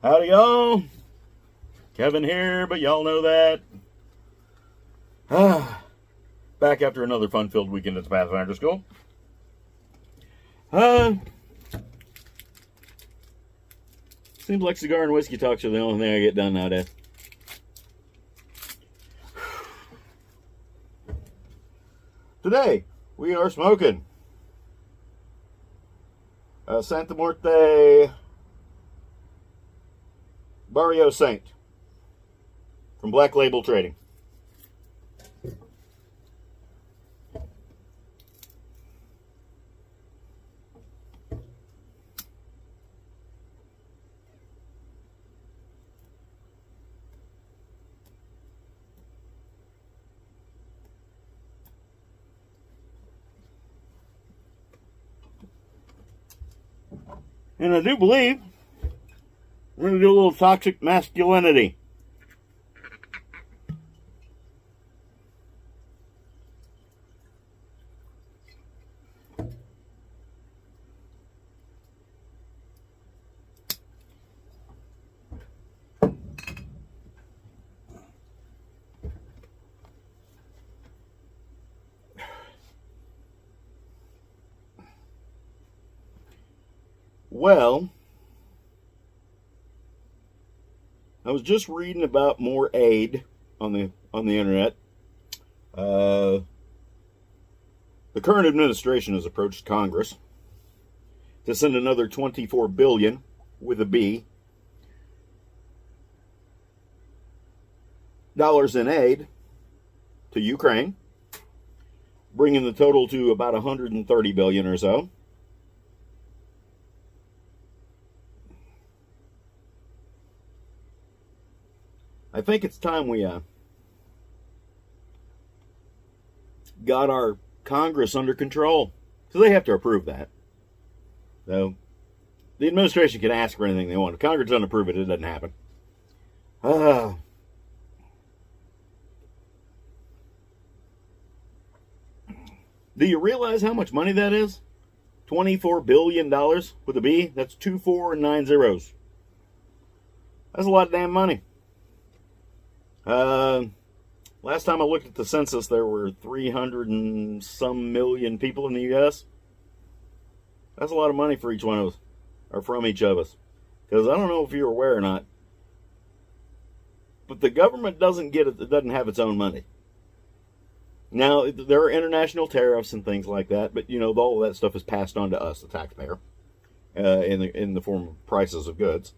Howdy, y'all. Kevin here, but y'all know that. Back after another fun-filled weekend at the Pathfinder School. Seems like cigar and whiskey talks are the only thing I get done nowadays. Today, we are smoking Santa Muerte Barrio Saint from Black Label Trading. And I do believe we're going to do a little toxic masculinity. Well, I was just reading about more aid on the internet. The current administration has approached Congress to send another $24 billion with a B dollars in aid to Ukraine, bringing the total to about $130 billion or so. I think it's time we got our Congress under control, because they have to approve that. So the administration can ask for anything they want. If Congress doesn't approve it, it doesn't happen. Do you realize how much money that is? $24 billion with a B. That's 2, 4, and 9 zeros. That's a lot of damn money. Last time I looked at the census, there were 300 and some million people in the U.S. That's a lot of money for each one of us, or from each of us. Because I don't know if you're aware or not, but the government doesn't have its own money. Now, there are international tariffs and things like that, but all of that stuff is passed on to us, the taxpayer, in the form of prices of goods.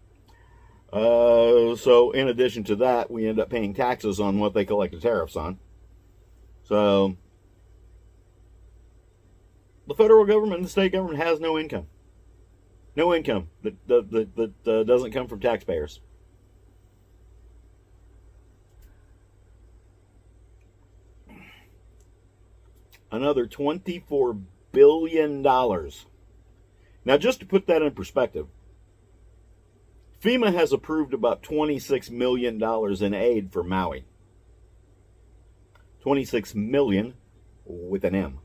So in addition to that, we end up paying taxes on what they collect the tariffs on. So the federal government and the state government has no income. No income that doesn't come from taxpayers. Another $24 billion. Now, just to put that in perspective, FEMA has approved about $26 million in aid for Maui. 26 million with an M.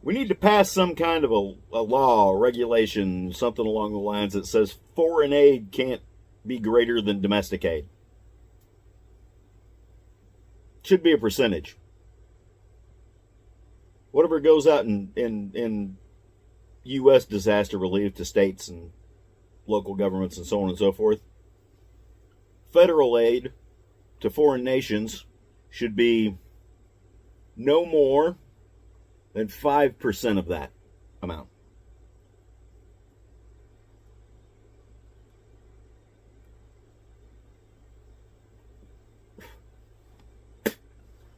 We need to pass some kind of a law, a regulation, something along the lines that says foreign aid can't be greater than domestic aid. Should be a percentage. Whatever goes out in U.S. disaster relief to states and local governments and so on and so forth, federal aid to foreign nations should be no more than 5% of that amount.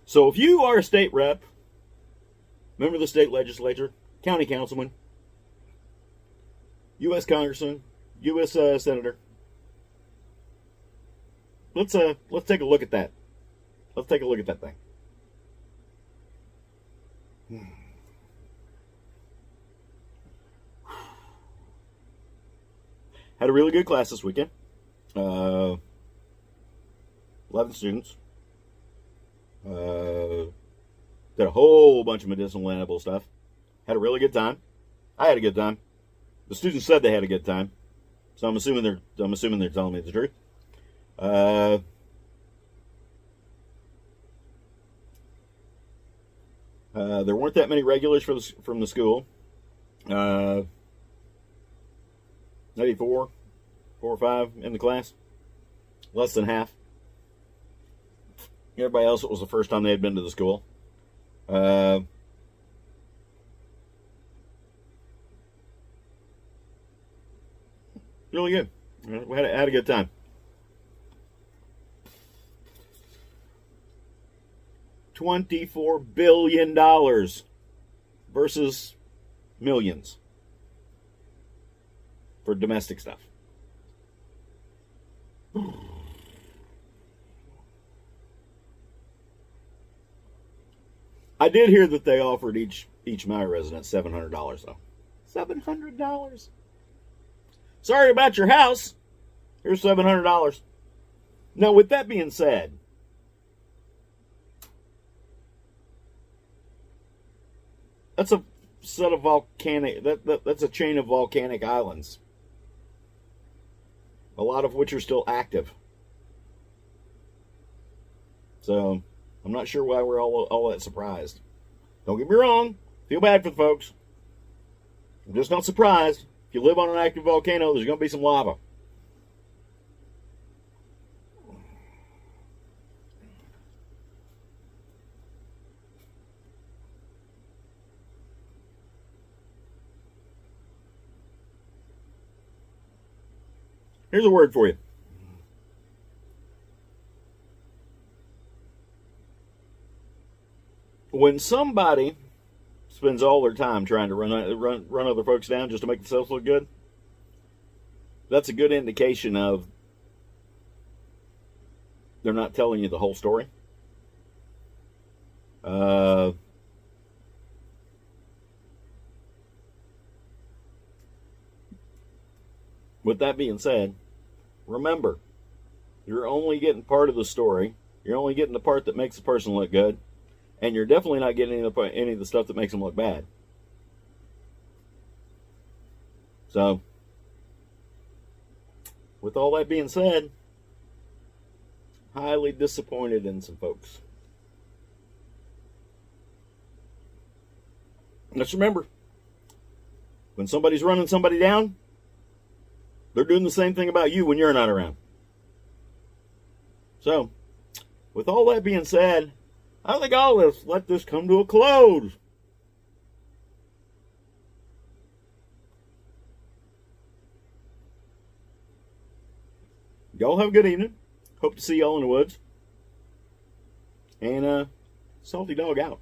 So if you are a state rep, member of the state legislature, county councilman, U.S. congressman, U.S. senator, let's take a look at that. Let's take a look at that thing. Had a really good class this weekend. 11 students. Did a whole bunch of medicinal and edible stuff. Had a really good time. I had a good time. The students said they had a good time, so I'm assuming they're telling me the truth. There weren't that many regulars from the school. Maybe four or five in the class. Less than half. Everybody else, it was the first time they had been to the school. Really good. We had a good time. $24 billion versus millions for domestic stuff. I did hear that they offered each Maui resident $700 though. $700. Sorry about your house. Here's $700. Now, with that being said, that's a set of volcanic. That's a chain of volcanic islands, a lot of which are still active. So I'm not sure why we're all that surprised. Don't get me wrong. Feel bad for the folks. I'm just not surprised. If you live on an active volcano, there's going to be some lava. Here's a word for you. When somebody spends all their time trying to run other folks down just to make themselves look good, that's a good indication of they're not telling you the whole story. With that being said, remember, you're only getting part of the story. You're only getting the part that makes the person look good. And you're definitely not getting any of the stuff that makes them look bad. So, with all that being said, highly disappointed in some folks. Let's remember, when somebody's running somebody down, they're doing the same thing about you when you're not around. So, with all that being said, I think I'll let this come to a close. Y'all have a good evening. Hope to see y'all in the woods. And Salty Dog out.